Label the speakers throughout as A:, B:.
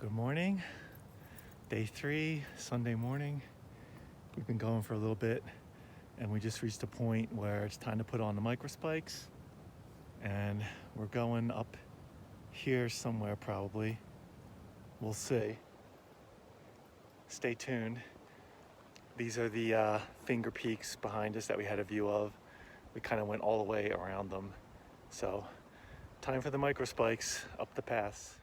A: Good morning, day 3, Sunday morning. We've been going for a little bit and we just reached a point where it's time to put on the microspikes, and we're going up here somewhere probably. We'll see. Stay tuned. These are the finger peaks behind us that we had a view of. We kind of went all the way around them. So time for the microspikes up the pass.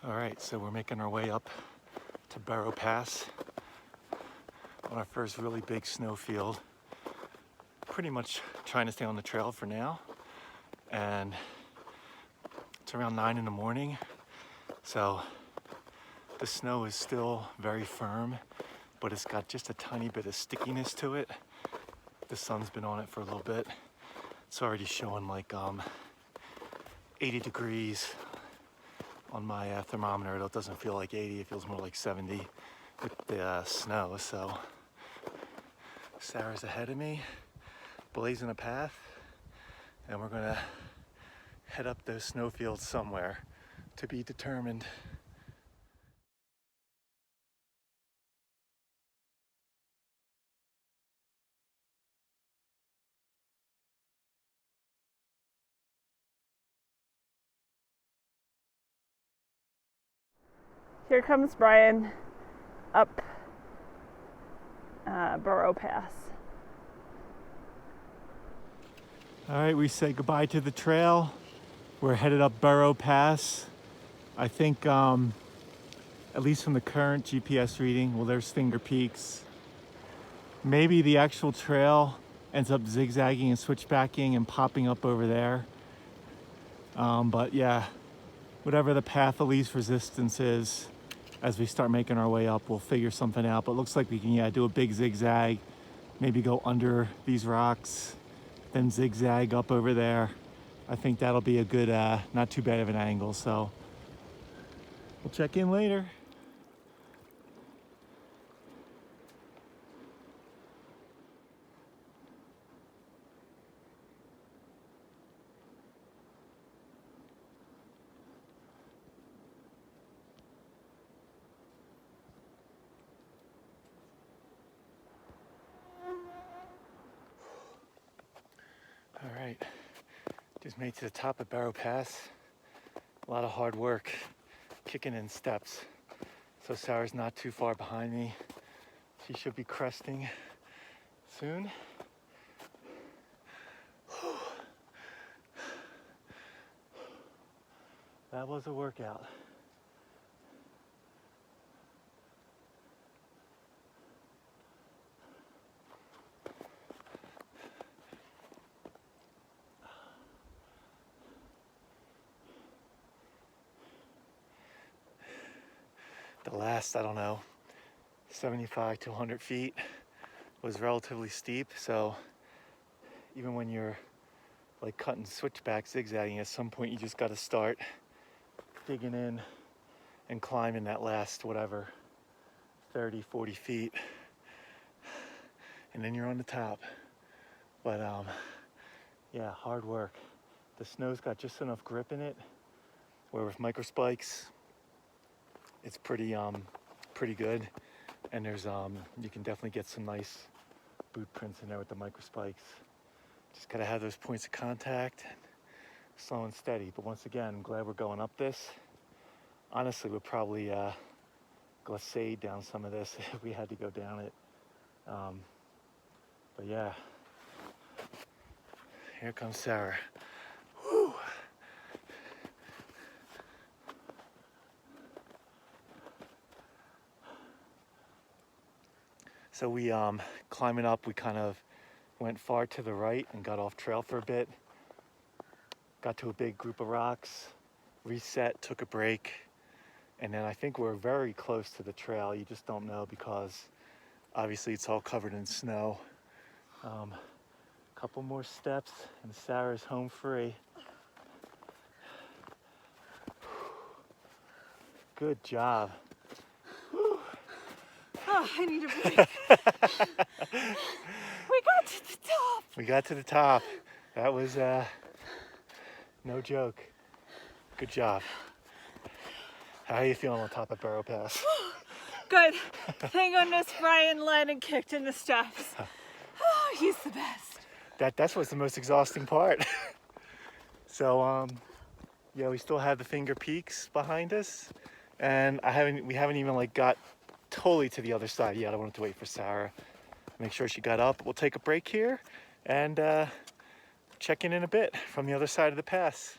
A: All right, so we're making our way up to Burro Pass on our first really big snowfield. Pretty much trying to stay on the trail for now. And it's around 9 in the morning. So the snow is still very firm, but it's got just a tiny bit of stickiness to it. The sun's been on it for a little bit. It's already showing like 80 degrees on my thermometer. It doesn't feel like 80, it feels more like 70 with the snow. So Sarah's ahead of me, blazing a path, and we're gonna head up those snowfields somewhere, to be determined.
B: Here comes Brian up Burro Pass.
A: All right, we say goodbye to the trail. We're headed up Burro Pass. I think, at least from the current GPS reading, well, there's finger peaks. Maybe the actual trail ends up zigzagging and switchbacking and popping up over there. But yeah, whatever the path of least resistance is, as we start making our way up, we'll figure something out. But it looks like we can, do a big zigzag, maybe go under these rocks, then zigzag up over there. I think that'll be a good, not too bad of an angle. So we'll check in later. All right, just made to the top of Burro Pass. A lot of hard work, kicking in steps. So Sarah's not too far behind me. She should be cresting soon. That was a workout. The last, I don't know, 75 to 100 feet was relatively steep. So even when you're like cutting switchback, zigzagging, at some point you just got to start digging in and climbing that last, whatever, 30, 40 feet. And then you're on the top. But yeah, hard work. The snow's got just enough grip in it where with microspikes, it's pretty good. And there's you can definitely get some nice boot prints in there with the microspikes. Just gotta have those points of contact, and slow and steady. But once again, I'm glad we're going up this. Honestly, we'll probably glissade down some of this if we had to go down it. But yeah, here comes Sarah. Woo! So we climbing up, we kind of went far to the right and got off trail for a bit. Got to a big group of rocks, reset, took a break, and then I think we're very close to the trail. You just don't know because obviously it's all covered in snow. Couple more steps and Sarah's home free. Good job.
B: Oh, I need a break. We got to the top.
A: We got to the top. That was no joke. Good job. How are you feeling on top of Burro Pass?
B: Good. Thank goodness Brian led and kicked in the steps. Oh, he's the best.
A: That's what's the most exhausting part. So yeah, we still have the finger peaks behind us, and we haven't even like got totally to the other side yet. I wanted to wait for Sarah, make sure she got up. We'll take a break here and check in a bit from the other side of the pass.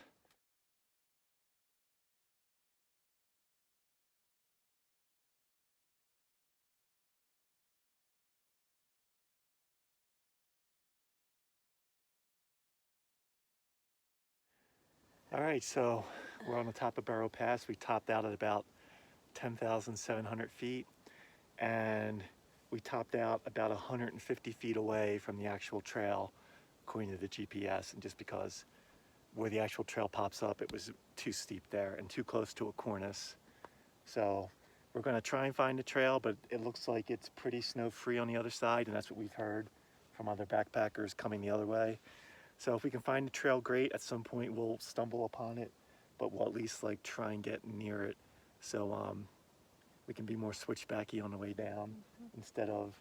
A: All right, so we're on the top of Burro Pass. We topped out at about 10,700 feet, and we topped out about 150 feet away from the actual trail, according to the GPS. And just because where the actual trail pops up, it was too steep there and too close to a cornice. So we're gonna try and find a trail, but it looks like it's pretty snow-free on the other side, and that's what we've heard from other backpackers coming the other way. So if we can find a trail, great. At some point we'll stumble upon it, but we'll at least like try and get near it, so we can be more switchbacky on the way down instead of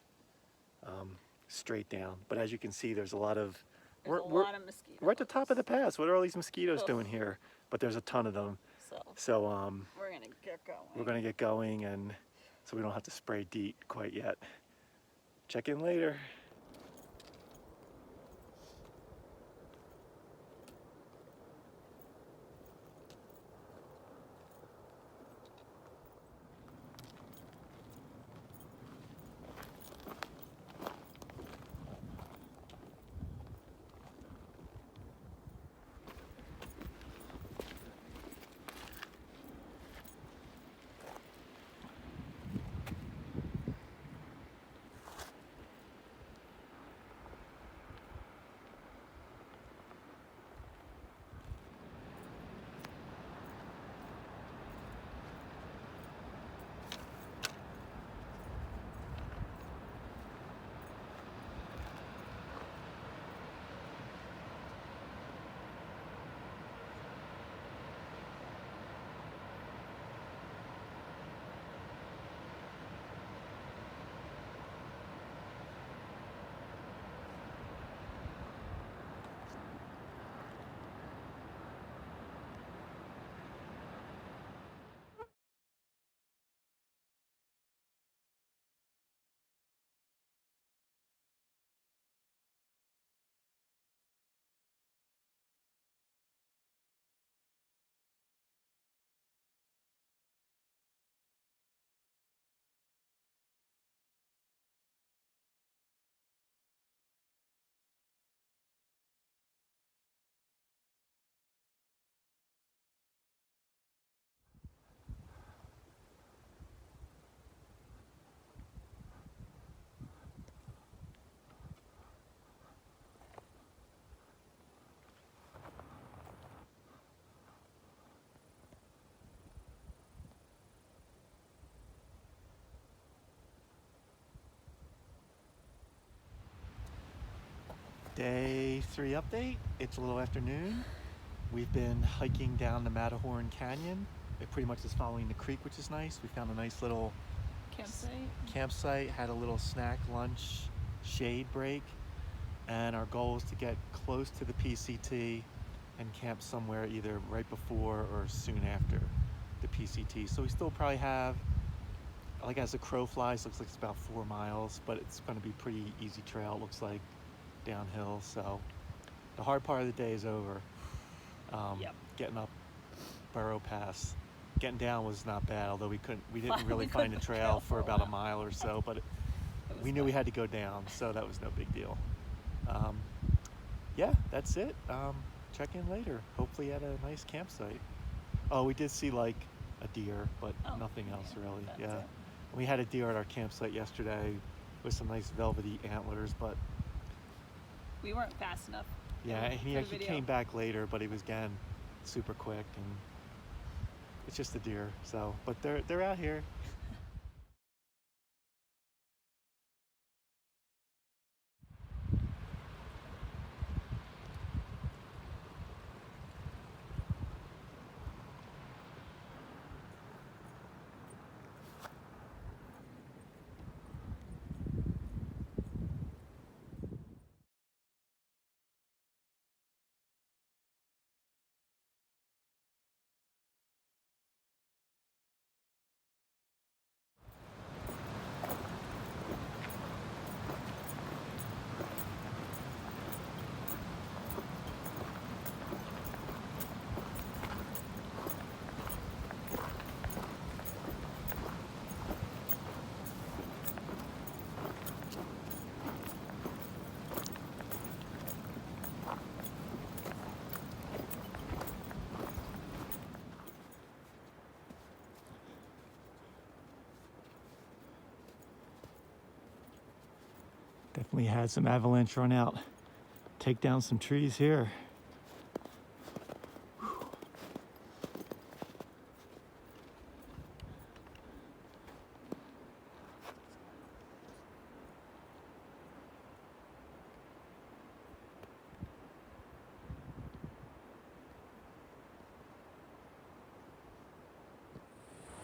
A: straight down. But as you can see, there's a lot of
B: There's a lot of mosquitoes.
A: we're at the top of the pass. What are all these mosquitoes doing here? But there's a ton of them. So
B: we're gonna get going.
A: we're gonna get going, and so we don't have to spray DEET quite yet. Check in later. Day 3 update. It's a little afternoon. We've been hiking down the Matterhorn Canyon. It pretty much is following the creek, which is nice. We found a nice little campsite, had a little snack, lunch, shade break, and our goal is to get close to the PCT and camp somewhere either right before or soon after the PCT. So we still probably have, like as the crow flies, looks like it's about 4 miles, but it's going to be pretty easy trail, it looks like, downhill. So the hard part of the day is over. Getting up Burro Pass. Getting down was not bad, although we didn't really find a trail for about a mile or so, but we knew we had to go down, so that was no big deal. Yeah, that's it. Check in later, hopefully at a nice campsite. Oh, we did see like a deer, but nothing else really. Yeah, we had a deer at our campsite yesterday with some nice velvety antlers, but
B: we weren't fast enough.
A: yeah, he came back later, but he was again super quick, and it's just a deer. So, but they're out here. Definitely had some avalanche run out. Take down some trees here.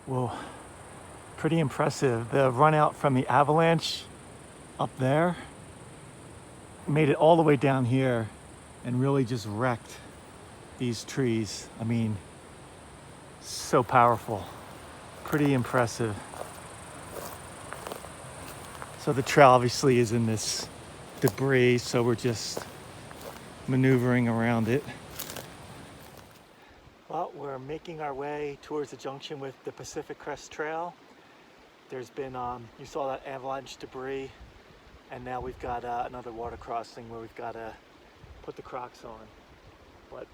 A: Whoa, pretty impressive. The run out from the avalanche up there made it all the way down here and really just wrecked these trees. I mean, so powerful, pretty impressive. So the trail obviously is in this debris, so we're just maneuvering around it. Well, we're making our way towards the junction with the Pacific Crest Trail. There's been, you saw that avalanche debris, and now we've got another water crossing where we've got to put the Crocs on. But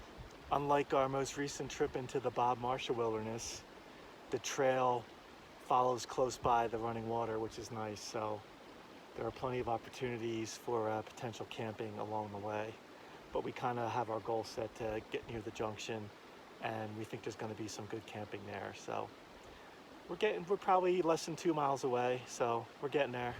A: unlike our most recent trip into the Bob Marshall Wilderness, the trail follows close by the running water, which is nice. So there are plenty of opportunities for potential camping along the way. But we kind of have our goal set to get near the junction, and we think there's going to be some good camping there. So we're probably less than 2 miles away, so we're getting there.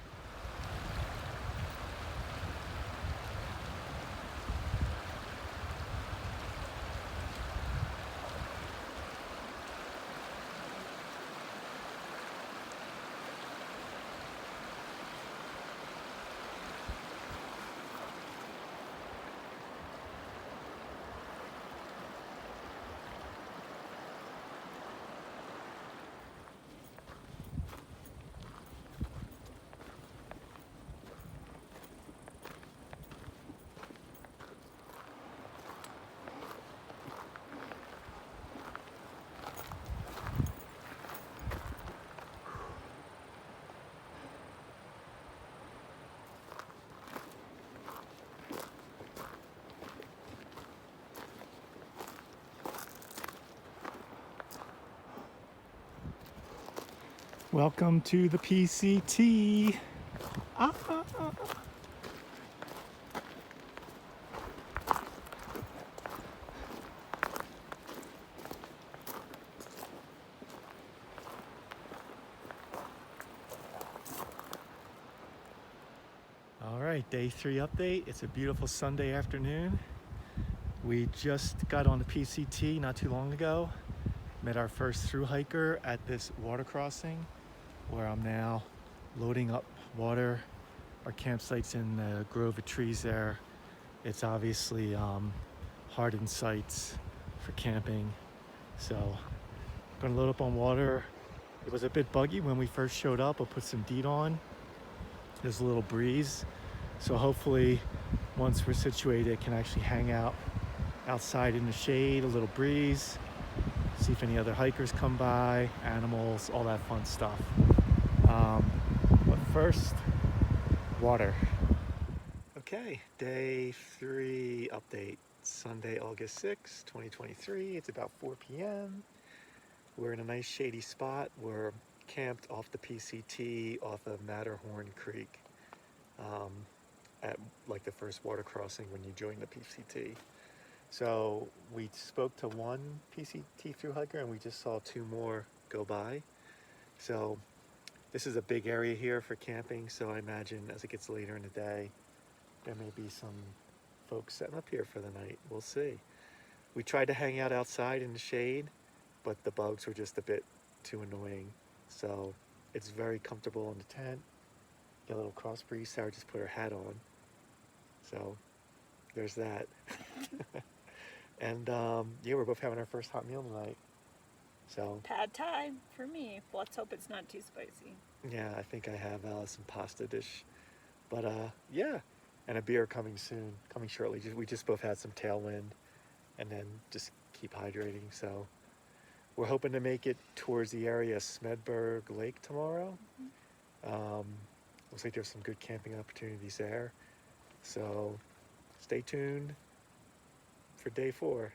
A: Welcome to the PCT. Ah. All right, day 3 update. It's a beautiful Sunday afternoon. We just got on the PCT not too long ago. Met our first thru hiker at this water crossing, where I'm now loading up water. Our campsite's in the grove of trees there. It's obviously hardened sites for camping. So I'm gonna load up on water. It was a bit buggy when we first showed up. I'll put some DEET on. There's a little breeze. So hopefully once we're situated, it can actually hang out outside in the shade, a little breeze. See if any other hikers come by, animals, all that fun stuff. But first, water. Okay, day 3 update. Sunday, August 6, 2023. It's about 4 p.m. We're in a nice shady spot. We're camped off the PCT off of Matterhorn Creek, at like the first water crossing when you join the PCT. So we spoke to one PCT thru hiker and we just saw 2 more go by. So this is a big area here for camping, so I imagine as it gets later in the day, there may be some folks setting up here for the night. We'll see. We tried to hang out outside in the shade, but the bugs were just a bit too annoying. So it's very comfortable in the tent. Get a little cross breeze. Sarah just put her hat on. So there's that. And yeah, we're both having our first hot meal tonight. So
B: Pad thai for me. Let's hope it's not too spicy.
A: yeah, I think I have some pasta dish. But yeah, and a beer coming soon, coming shortly. We just both had some tailwind and then just keep hydrating. So we're hoping to make it towards the area of Smedberg Lake tomorrow. Looks like there's some good camping opportunities there. So stay tuned for day 4.